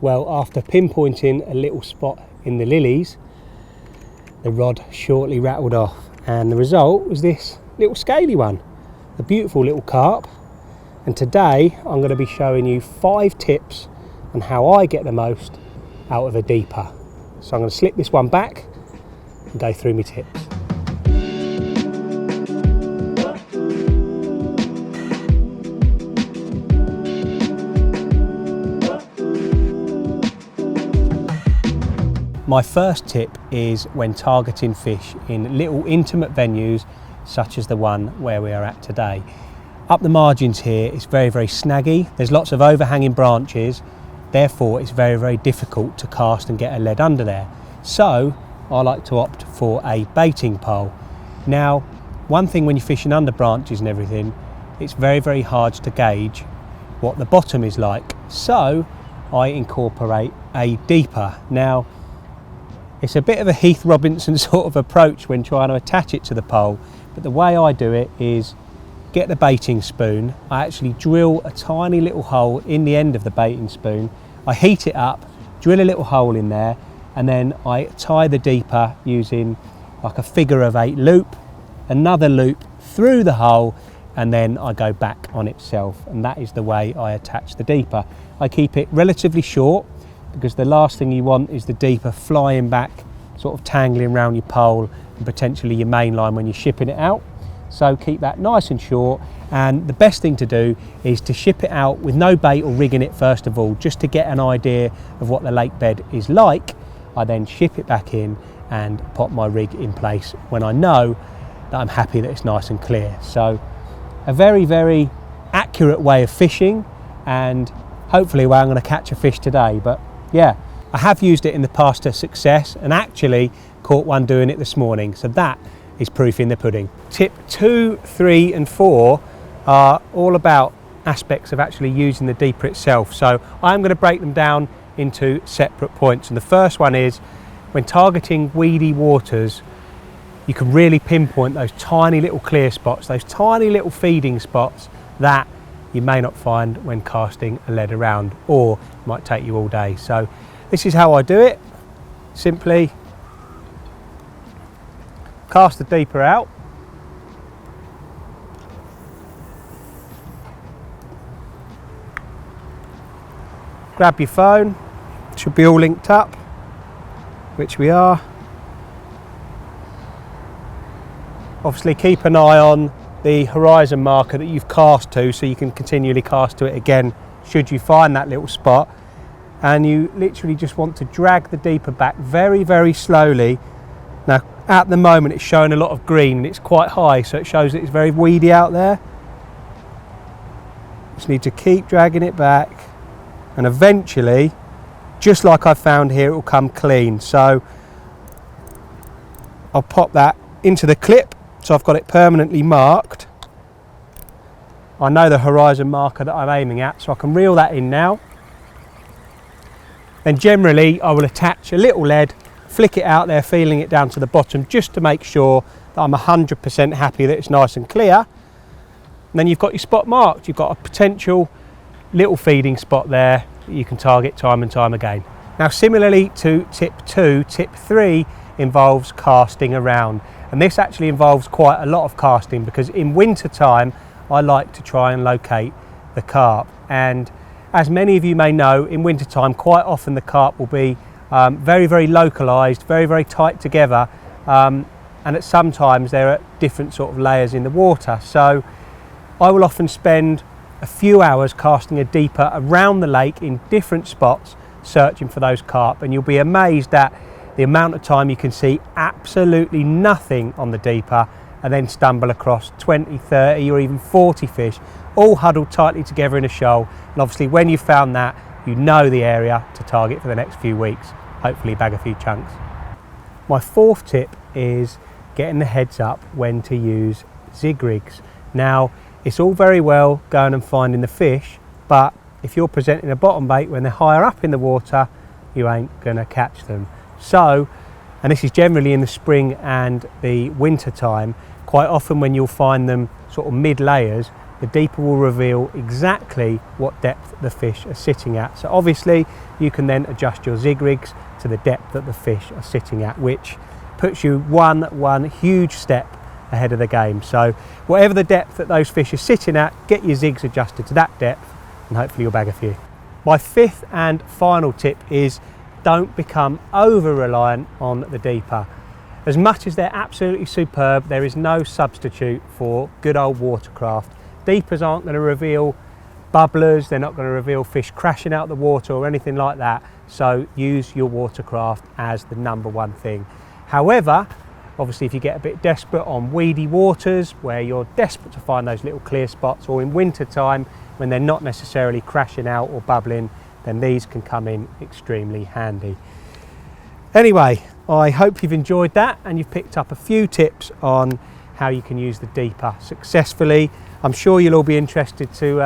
Well, after pinpointing a little spot in the lilies, the rod shortly rattled off, and the result was this little scaly one, a beautiful little carp. And today I'm going to be showing you 5 tips on how I get the most out of a deeper. So I'm going to slip this one back and go through my tips. My first tip is when targeting fish in little intimate venues such as the one where we are at today. Up the margins here it's very snaggy, there's lots of overhanging branches, therefore it's very difficult to cast and get a lead under there. So I like to opt for a baiting pole. Now, one thing when you're fishing under branches and everything, it's very hard to gauge what the bottom is like, so I incorporate a deeper. Now, it's a bit of a Heath Robinson sort of approach when trying to attach it to the pole, but the way I do it is get the baiting spoon. I actually drill a tiny little hole in the end of the baiting spoon. I heat it up, drill a little hole in there, and then I tie the deeper using like a figure-of-8 loop, another loop through the hole, and then I go back on itself, and that is the way I attach the deeper. I keep it relatively short, because the last thing you want is the deeper flying back, sort of tangling around your pole and potentially your main line when you're shipping it out. So keep that nice and short, and the best thing to do is to ship it out with no bait or rigging it first of all, just to get an idea of what the lake bed is like. I then ship it back in and pop my rig in place when I know that I'm happy that it's nice and clear. So a very accurate way of fishing, and hopefully where I'm going to catch a fish today. But yeah, I have used it in the past to success and actually caught one doing it this morning, so that is proof in the pudding. Tip 2, 3 and 4 are all about aspects of actually using the deeper itself, so I'm going to break them down into separate points. And the first one is when targeting weedy waters, you can really pinpoint those tiny little clear spots, those tiny little feeding spots that you may not find when casting a lead around, or it might take you all day. So this is how I do it. Simply cast the deeper out, grab your phone, should be all linked up, which we are. Obviously keep an eye on the horizon marker that you've cast to, so you can continually cast to it again should you find that little spot. And you literally just want to drag the deeper back very slowly. Now at the moment it's showing a lot of green and it's quite high, so it shows that it's very weedy out there. Just need to keep dragging it back, and eventually, just like I found here, it will come clean. So I'll pop that into the clip, so I've got it permanently marked. I know the horizon marker that I'm aiming at, so I can reel that in now. Then generally I will attach a little lead, flick it out there, feeling it down to the bottom, just to make sure that I'm 100% happy that it's nice and clear. And then you've got your spot marked. You've got a potential little feeding spot there that you can target time and time again. Now similarly to tip 2, tip 3 involves casting around. And this actually involves quite a lot of casting, because in winter time I like to try and locate the carp. And as many of you may know, in winter time quite often the carp will be very localized, very tight together, and at sometimes there are different sort of layers in the water. So I will often spend a few hours casting a deeper around the lake in different spots, searching for those carp, and you'll be amazed at the amount of time you can see absolutely nothing on the deeper, and then stumble across 20, 30 or even 40 fish, all huddled tightly together in a shoal. And obviously when you've found that, you know the area to target for the next few weeks, hopefully bag a few chunks. My 4th tip is getting the heads up when to use Zig Rigs. Now it's all very well going and finding the fish, but if you're presenting a bottom bait when they're higher up in the water, you ain't gonna catch them. So, and this is generally in the spring and the winter time, quite often when you'll find them sort of mid layers, the deeper will reveal exactly what depth the fish are sitting at. So obviously you can then adjust your Zig Rigs to the depth that the fish are sitting at, which puts you one huge step ahead of the game. So whatever the depth that those fish are sitting at, get your zigs adjusted to that depth and hopefully you'll bag a few. My fifth and final tip is don't become over reliant on the deeper. As much as they're absolutely superb, there is no substitute for good old watercraft. Deepers aren't going to reveal bubblers, they're not going to reveal fish crashing out the water or anything like that. So use your watercraft as the #1 thing. However, obviously if you get a bit desperate on weedy waters where you're desperate to find those little clear spots, or in winter time when they're not necessarily crashing out or bubbling, then these can come in extremely handy. Anyway, I hope you've enjoyed that and you've picked up a few tips on how you can use the deeper successfully. I'm sure you'll all be interested to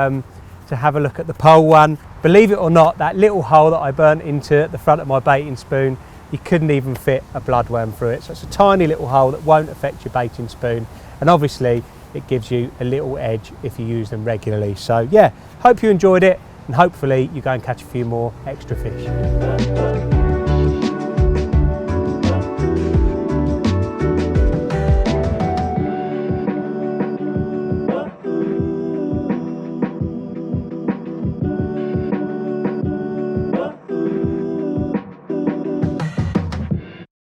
have a look at the pole one. Believe it or not, that little hole that I burnt into the front of my baiting spoon, you couldn't even fit a bloodworm through it. So it's a tiny little hole that won't affect your baiting spoon, and obviously it gives you a little edge if you use them regularly. So yeah, hope you enjoyed it, and hopefully you go and catch a few more extra fish.